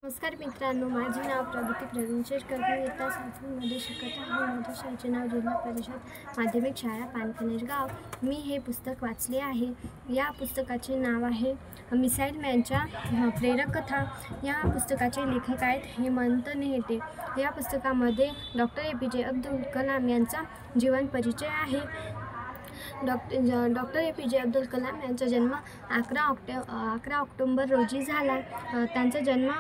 नमस्कार मित्रांनो, माझे नाव प्रगती प्रवीण शेरकर. मी इयत्ता 7वीमध्ये शिकत आहे. माझ्या शाळेचे नाव जिल्हा परिषद माध्यमिक शाळा पानकनेर गाव. मी हे पुस्तक वाचले आहे. या पुस्तकाचे नाव आहे मिसाईल मॅनच्या प्रेरक कथा. या पुस्तकाचे लेखक आहेत हेमंत नेहटे. या पुस्तकामध्ये डॉक्टर APJ अब्दुल कलाम यांचा जीवन परिचय आहे. डॉक्टर APJ अब्दुल कलाम यांचा जन्म 11 ऑक्टोबर रोजी झाला. त्यांचा जन्म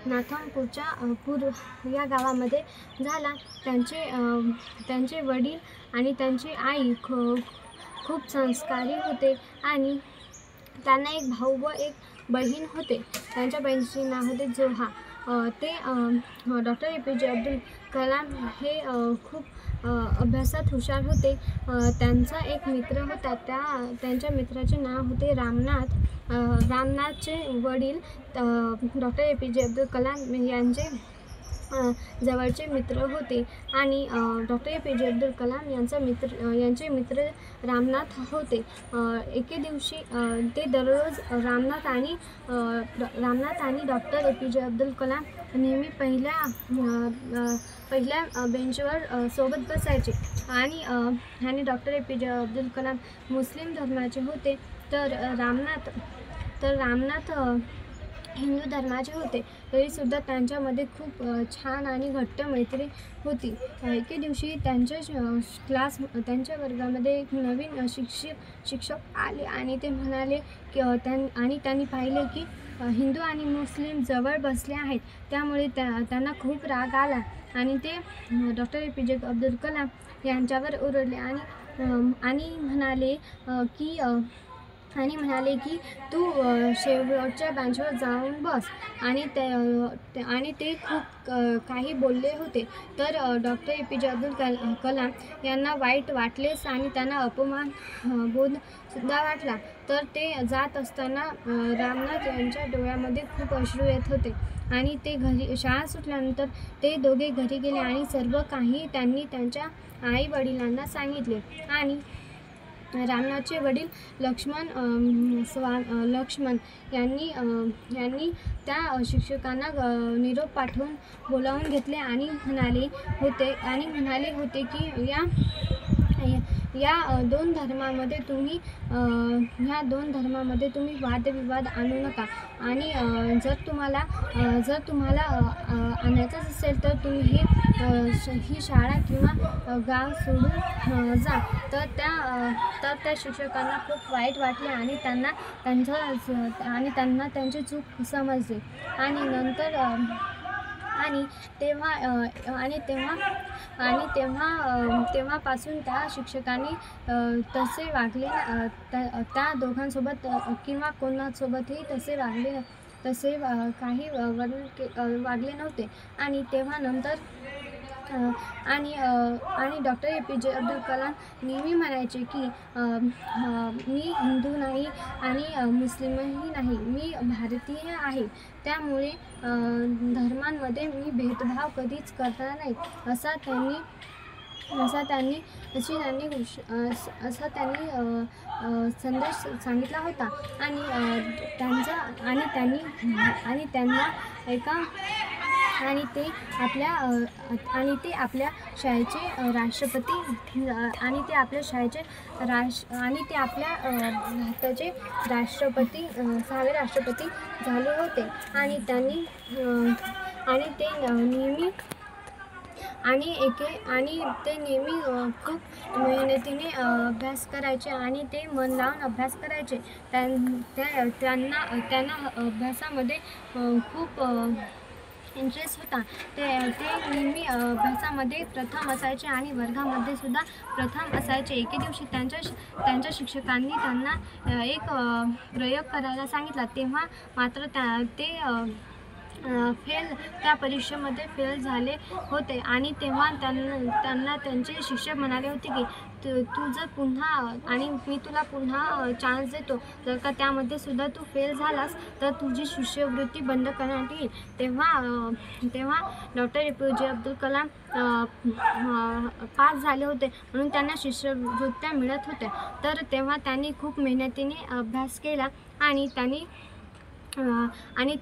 नाथमपूरच्या पूर या गावामध्ये झाला. त्यांचे वडील आणि त्यांची आई खूप संस्कारी होते आणि त्यांना एक भाऊ व एक बहीण होते. त्यांच्या बहिणीचे नाव होते जोहा. डॉक्टर APJ अब्दुल कलाम हे खूप अभ्यासात हुशार होते. त्यांचा एक मित्र होता. त्यांच्या मित्राचे नाव होते रामनाथ. रामनाथचे वडील डॉक्टर APJ अब्दुल कलाम यांचे जवळचे मित्र होते आणि डॉक्टर APJ अब्दुल कलाम यांचे मित्र रामनाथ होते. एके दिवशी ते दररोज रामनाथ आणि डॉक्टर APJ अब्दुल कलाम नेहमी पहिल्या बेंचवर सोबत बसायचे आणि डॉक्टर APJ अब्दुल कलाम मुस्लिम धर्माचे होते, तर रामनाथ हिंदू धर्माचे होते. तरीसुद्धा त्यांच्यामध्ये खूप छान आणि घट्ट मैत्री होती. एके दिवशी त्यांच्या वर्गामध्ये एक नवीन शिक्षक आले आणि ते म्हणाले की त्यांनी पाहिले की हिंदू आणि मुस्लिम जवळ बसले आहेत. त्यामुळे त्यांना खूप राग आला आणि ते डॉक्टर APJ अब्दुल कलाम यांच्यावर ओरडले आणि म्हणाले की तू शेवटच्या बेंचवर जाऊन बस. आणि ते खूप काही बोलले होते. तर डॉक्टर APJ अब्दुल कलाम यांना वाईट वाटलेच आणि त्यांना अपमान बोधसुद्धा वाटला. तर ते जात असताना रामनाथ यांच्या डोळ्यामध्ये खूप अश्रू येत होते आणि ते शाळा सुटल्यानंतर ते दोघे घरी गेले आणि सर्व काही त्यांनी त्यांच्या आई वडिलांना सांगितले. आणि रामनाथचे वडील लक्ष्मण यांनी त्या शिक्षकांना निरोप पाठवून बोलावून घेतले आणि म्हणाले होते की या दोन धर्मामध्ये तुम्ही वादविवाद आणू नका आणि जर तुम्हाला आणायचंच असेल तर तुम्ही ही शाळा किंवा गाव सोडून जा. तर त्या शिक्षकांना खूप वाईट वाटले आणि त्यांना त्यांची चूक समजली तेव्हापासून त्या शिक्षकांनी तसे वागले त्या दोघांसोबत किंवा कोणासोबतही तसे काही वागले नव्हते. आणि तेव्हा नंतर आणि डॉक्टर APJ अब्दुल कलाम नेहमी म्हणायचे की मी हिंदू नाही आणि मुस्लिमही नाही, मी भारतीय आहे. त्यामुळे धर्मांमध्ये मी भेदभाव कधीच करणार नाही असा त्यांनी संदेश सांगितला होता. ते आपल्या शाळेचे राष्ट्रपती आणि ते आपल्या भारताचे राष्ट्रपती 6वे राष्ट्रपती झाले होते. आणि ते नेहमी खूप मेहनतीने अभ्यास करायचे आणि ते मन लावून अभ्यास करायचे. त्यांना अभ्यासामध्ये खूप इंटरेस्ट होता. ते नेहमी अभ्यासामध्ये प्रथम असायचे आणि वर्गामध्ये सुद्धा प्रथम असायचे. एके दिवशी त्यांच्या शिक्षकांनी त्यांना एक प्रयोग करायला सांगितला. तेव्हा मात्र ते त्या परीक्षेमध्ये फेल झाले होते आणि तेव्हा त्यांना त्यांचे शिक्षक म्हणाले होते की तू जर पुन्हा आणि मी तुला पुन्हा चान्स देतो, जर का त्यामध्ये सुद्धा तू फेल झालास तर तुझी शिष्यवृत्ती बंद करण्यात येईल. तेव्हा doctor APJ Abdul Kalam pass झाले होते म्हणून त्यांना शिष्यवृत्त्या मिळत होत्या. तर तेव्हा त्यांनी खूप मेहनतीने अभ्यास केला आणि त्यांनी आणि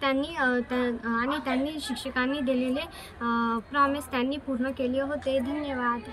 त्यांनी शिक्षकांनी दिलेले प्रॉमिस त्यांनी पूर्ण केले होते. धन्यवाद.